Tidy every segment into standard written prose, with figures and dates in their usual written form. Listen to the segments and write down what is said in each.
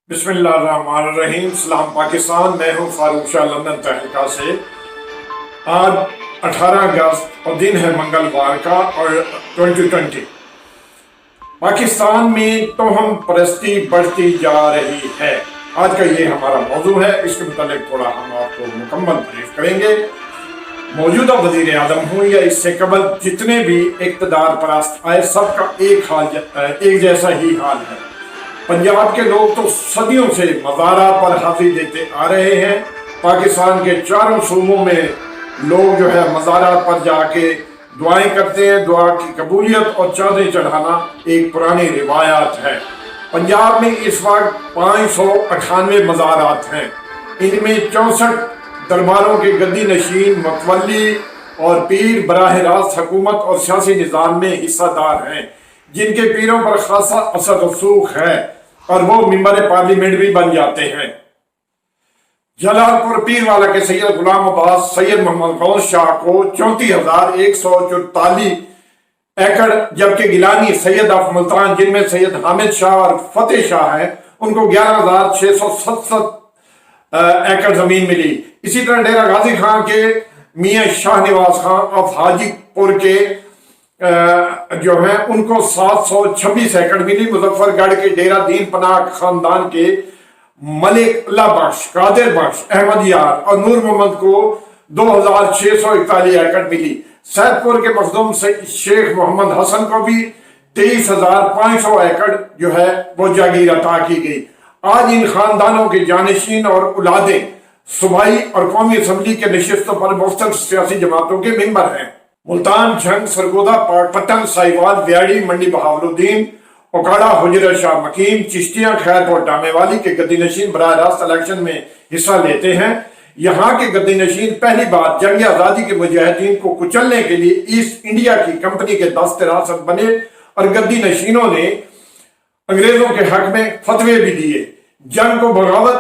بسم اللہ الرحمن الرحیم۔ سلام پاکستان، میں ہوں فاروق شاہ لندن تہلکہ سے۔ آج 18 اگست اور دن ہے منگلوار کا اور 2020۔ پاکستان میں توہم پرستی بڑھتی جا رہی ہے، آج کا یہ ہمارا موضوع ہے۔ اس کے متعلق تھوڑا ہم آپ کو مکمل بریف کریں گے۔ موجودہ وزیر اعظم ہوں یا اس سے قبل جتنے بھی اقتدار پرست آئے، سب کا ایک جیسا ہی حال ہے۔ پنجاب کے لوگ تو صدیوں سے مزارات پر حاضری دیتے آ رہے ہیں۔ پاکستان کے چاروں صوبوں میں لوگ مزارات پر جا کے دعائیں کرتے ہیں۔ دعا کی قبولیت اور چادریں چڑھانا ایک پرانی روایات ہے۔ پنجاب میں اس وقت 598 مزارات ہیں۔ ان میں 64 درباروں کے گدی نشین متولی اور پیر براہ راست حکومت اور سیاسی نظام میں حصہ دار ہیں، جن کے پیروں پر خاصا اثر رسوخ ہے اور وہ ممبر پارلیمنٹ بھی بن جاتے ہیں۔ جلال پور پیر والا کے سید غلام عباس سید محمد غوث شاہ کو 34,144 ایکڑ، جبکہ گیلانی سید آف ملتان جن میں سید حامد شاہ اور فتح شاہ ہیں ان کو 11,667 ایکڑ زمین ملی۔ اسی طرح ڈیرہ غازی خان کے میاں شاہ نواز خان آف حاجی پور کے ان کو 726 ایکڑ ملی۔ مظفر گڑھ کے ڈیرہ دین پناہ خاندان کے ملک اللہ بخش، قادر بخش، احمد یار اور نور محمد کو 2,641 ایکڑ ملی۔ سید پور کے مخدوم شیخ محمد حسن کو بھی 23,500 ایکڑ وہ جاگیر عطا کی گئی۔ آج ان خاندانوں کے جانشین اور اولادیں صوبائی اور قومی اسمبلی کے نشستوں پر مختلف سیاسی جماعتوں کے ممبر ہیں۔ ملتان، جھنگ، سرگودا، پاک پٹن، سائیوال، ویاڑی، منڈی بہاولالدین، اوکاڑا، حجرہ شاہ مقیم، چشتیاں، خیرپور، ڈامے والی کے گدی نشین براہ راست الیکشن میں حصہ لیتے ہیں۔ یہاں کے گدی نشین پہلی بار جنگ آزادی کے مجاہدین کو کچلنے کے لیے ایسٹ انڈیا کی کمپنی کے دست راست بنے اور گدی نشینوں نے انگریزوں کے حق میں فتوے بھی دیے، جنگ کو بغاوت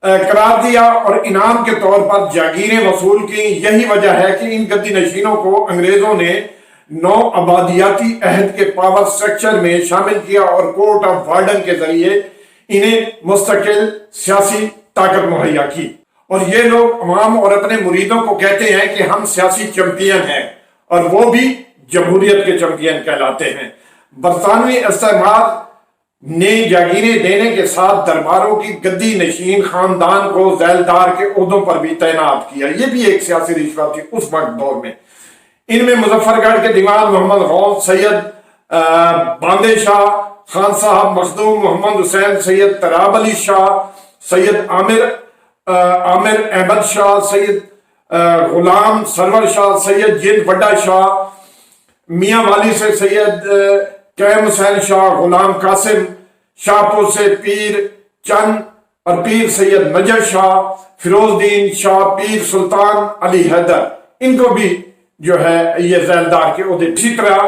قرار دیا اور انعام کے طور پر جاگیریں وصول کی۔ یہی وجہ ہے کہ ان گدی نشینوں کو انگریزوں نے نو آبادیاتی عہد کے پاور سٹرکچر میں شامل کیا اور کورٹ آف وارڈن کے ذریعے انہیں مستقل سیاسی طاقت مہیا کی۔ اور یہ لوگ عوام اور اپنے مریدوں کو کہتے ہیں کہ ہم سیاسی چیمپئن ہیں، اور وہ بھی جمہوریت کے چیمپئن کہلاتے ہیں۔ برطانوی استعمار نے جاگیریں دینے کے ساتھ درباروں کی گدی نشین خاندان کو ذیلدار کے عہدوں پر بھی تعینات کیا۔ یہ بھی ایک سیاسی رشوت تھی اس وقت دور میں۔ ان میں مظفر گڑھ کے دیوان محمد غوث، سید باندے شاہ خان صاحب مخدوم، محمد حسین، سید تراب علی شاہ، سید عامر احمد شاہ، سید غلام سرور شاہ، سید جند وڈا شاہ، میاں والی سے سید قیم حسین شاہ، غلام قاسم، شاہپور سے پیر چند اور پیر سید نجف شاہ، فیروز دین شاہ، پیر سلطان علی حیدر، ان کو بھی یہ ذیلدار کے عہدے۔ اسی طرح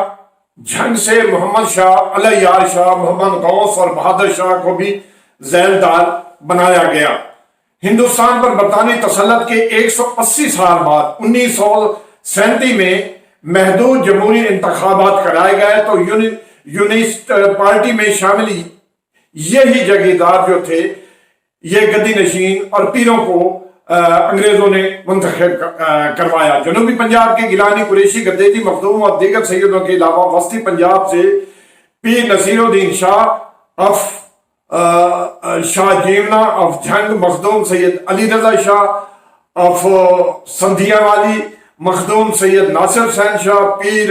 جھنگ سے محمد شاہ، علی یار شاہ، محمد غوث اور بہادر شاہ کو بھی ذیلدار بنایا گیا۔ ہندوستان پر برطانوی تسلط کے 180 سال بعد 1937 میں محدود جمہوری انتخابات کرائے گئے تو یونسٹ پارٹی میں شامل یہی جاگیردار تھے، یہ گدی نشین اور پیروں کو انگریزوں نے منتخب کروایا۔ جنوبی پنجاب کے گیلانی، قریشی، گدیجی، مخدوم اور دیگر سیدوں کے علاوہ وسطی پنجاب سے Pir Naseeruddin Shah of Shah Jiwna of Jhang Makhdoom, Syed Ali Raza Shah of Sindhia والی مخدوم، سید ناصر حسین شاہ، پیر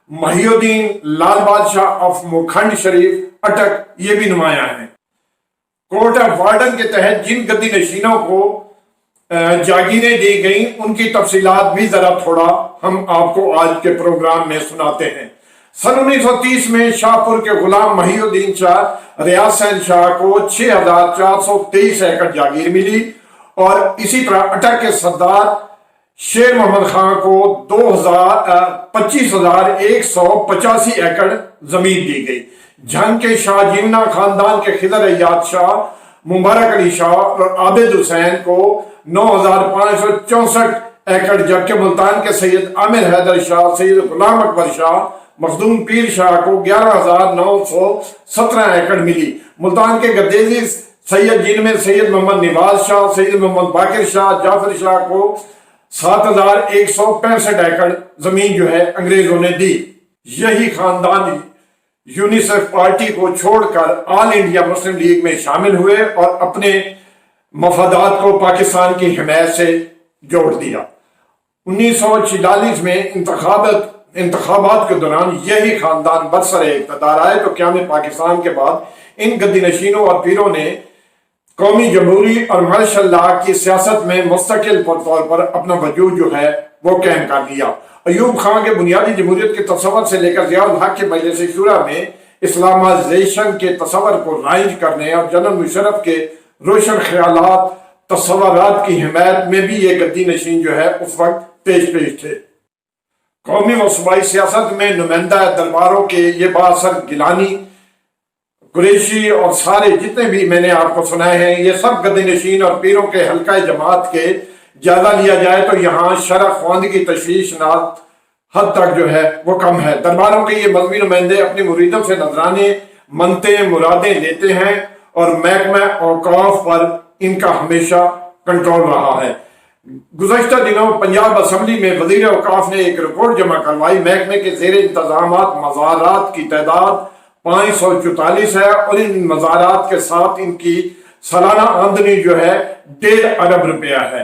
محی الدین لال بادشاہ آف موکھنڈ شریف اٹک، یہ بھی نمایاں ہیں۔ کورٹ آف وارڈن کے تحت جن گدی نشینوں کو جاگیریں دی گئیں ان کی تفصیلات بھی ذرا تھوڑا ہم آپ کو آج کے پروگرام میں سناتے ہیں۔ سن 1930 میں شاہپور کے غلام محی الدین شاہ ریاض حسین شاہ کو 6,423 ایکڑ جاگیر ملی، اور اسی طرح اٹک کے سردار شیر محمد خان کو 25,185 ایکڑ زمین دی گئی۔ جھنگ کے شاہ جیونا خاندان کے خضر ایاد شاہ، مبارک علی شاہ اور عابد حسین کو 9,564 ایکڑ، جبکہ ملتان کے سید عامر حیدر شاہ، سید غلام اکبر شاہ، مخدوم پیر شاہ کو 11,917 ایکڑ ملی۔ ملتان کے گدیزی سید جن میں سید محمد نواز شاہ، سید محمد باقر شاہ، جعفر شاہ کو 7165 ایکڑ زمین جو ہے انگریزوں نے دی۔ یہی خاندان یونیسیف پارٹی کو چھوڑ کر آل انڈیا مسلم لیگ میں شامل ہوئے اور اپنے مفادات کو پاکستان کی حمایت سے جوڑ دیا۔ 1946 میں انتخابات کے دوران یہی خاندان برسر اقتدار آئے تو قیام پاکستان کے بعد ان گدی نشینوں اور پیروں نے قومی جمہوری اور مارشل لا کی سیاست میں مستقل طور پر اپنا وجود جو ہے وہ قائم کر لیا۔ ایوب خان کے بنیادی جمہوریت کے تصور سے لے کر ضیاء الحق کے مجلس شورا میں اسلامائزیشن کے تصور کو رائج کرنے اور جنرل مشرف کے روشن خیالات تصورات کی حمایت میں بھی یہ گدی نشین جو ہے اس وقت پیش تھے۔ قومی و صوبائی سیاست میں نمائندہ درباروں کے یہ بااثر گیلانی، قریشی اور سارے جتنے بھی میں نے آپ کو سنائے ہیں، یہ سب گدی نشین اور پیروں کے حلقہ جماعت کے جائزہ لیا جائے تو یہاں شرع خواندگی تشویش نات حد تک جو ہے وہ کم ہے۔ درباروں کے یہ مذہبی نمائندے اپنی مریدوں سے نذرانے منتے مرادیں لیتے ہیں اور محکمہ اوقاف پر ان کا ہمیشہ کنٹرول رہا ہے۔ گزشتہ دنوں پنجاب اسمبلی میں وزیر اوقاف نے ایک رپورٹ جمع کروائی۔ محکمے کے زیر انتظامات مزارات کی تعداد 544 ہے اور ان مزارات کے ساتھ ان کی سالانہ آمدنی جو ہے 1.5 ارب روپیہ ہے۔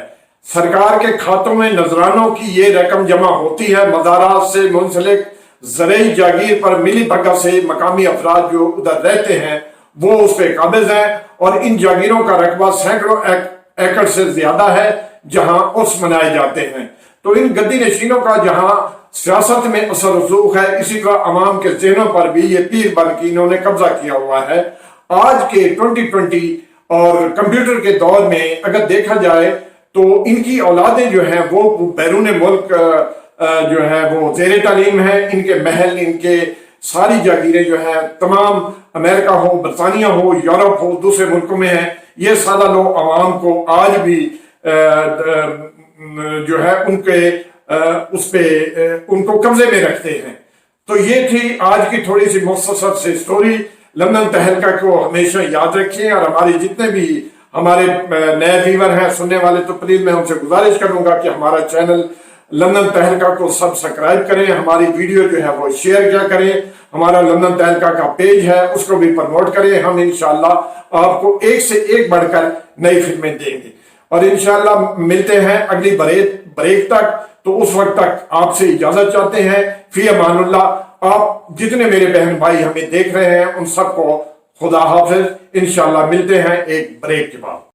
سرکار کے کھاتوں میں نذرانوں کی یہ رقم جمع ہوتی ہے۔ مزارات سے منسلک زرعی جاگیر پر ملی بھگت سے مقامی افراد جو ادھر رہتے ہیں وہ اس پہ قابض ہیں اور ان جاگیروں کا رقبہ سینکڑوں ایکڑ سے زیادہ ہے جہاں عرس منائے جاتے ہیں۔ تو ان گدی نشینوں کا جہاں سیاست میں اثر رسوخ ہے، اسی طرح عوام کے ذہنوں پر بھی یہ پیر بن کے انہوں نے قبضہ کیا ہوا ہے۔ آج کے 2020 اور کمپیوٹر کے دور میں اگر دیکھا جائے تو ان کی اولادیں جو ہیں وہ بیرون ملک جو ہے وہ زیر تعلیم ہیں۔ ان کے محل، ان کے ساری جاگیریں جو ہیں تمام امریکہ ہو، برطانیہ ہو، یورپ ہو، دوسرے ملکوں میں ہیں۔ یہ سادہ لوگ عوام کو آج بھی جو ہے ان کے اس پہ ان کو قبضے میں رکھتے ہیں۔ تو یہ تھی آج کی تھوڑی سی مختصر سی سٹوری۔ لندن تہلکہ کو ہمیشہ یاد رکھیں اور ہماری جتنے بھی ہمارے نئے ویور ہیں، سننے والے، تو پلیز میں ان سے گزارش کروں گا کہ ہمارا چینل لندن تہلکہ کو سبسکرائب کریں، ہماری ویڈیو جو ہے وہ شیئر کیا کریں، ہمارا لندن تہلکہ کا پیج ہے اس کو بھی پروموٹ کریں۔ ہم انشاءاللہ آپ کو ایک سے ایک بڑھ کر نئی فلمیں دیں گے اور انشاءاللہ ملتے ہیں اگلی بریک تک۔ تو اس وقت تک آپ سے اجازت چاہتے ہیں۔ فی امان اللہ۔ آپ جتنے میرے بہن بھائی ہمیں دیکھ رہے ہیں ان سب کو خدا حافظ۔ انشاءاللہ ملتے ہیں ایک بریک کے بعد۔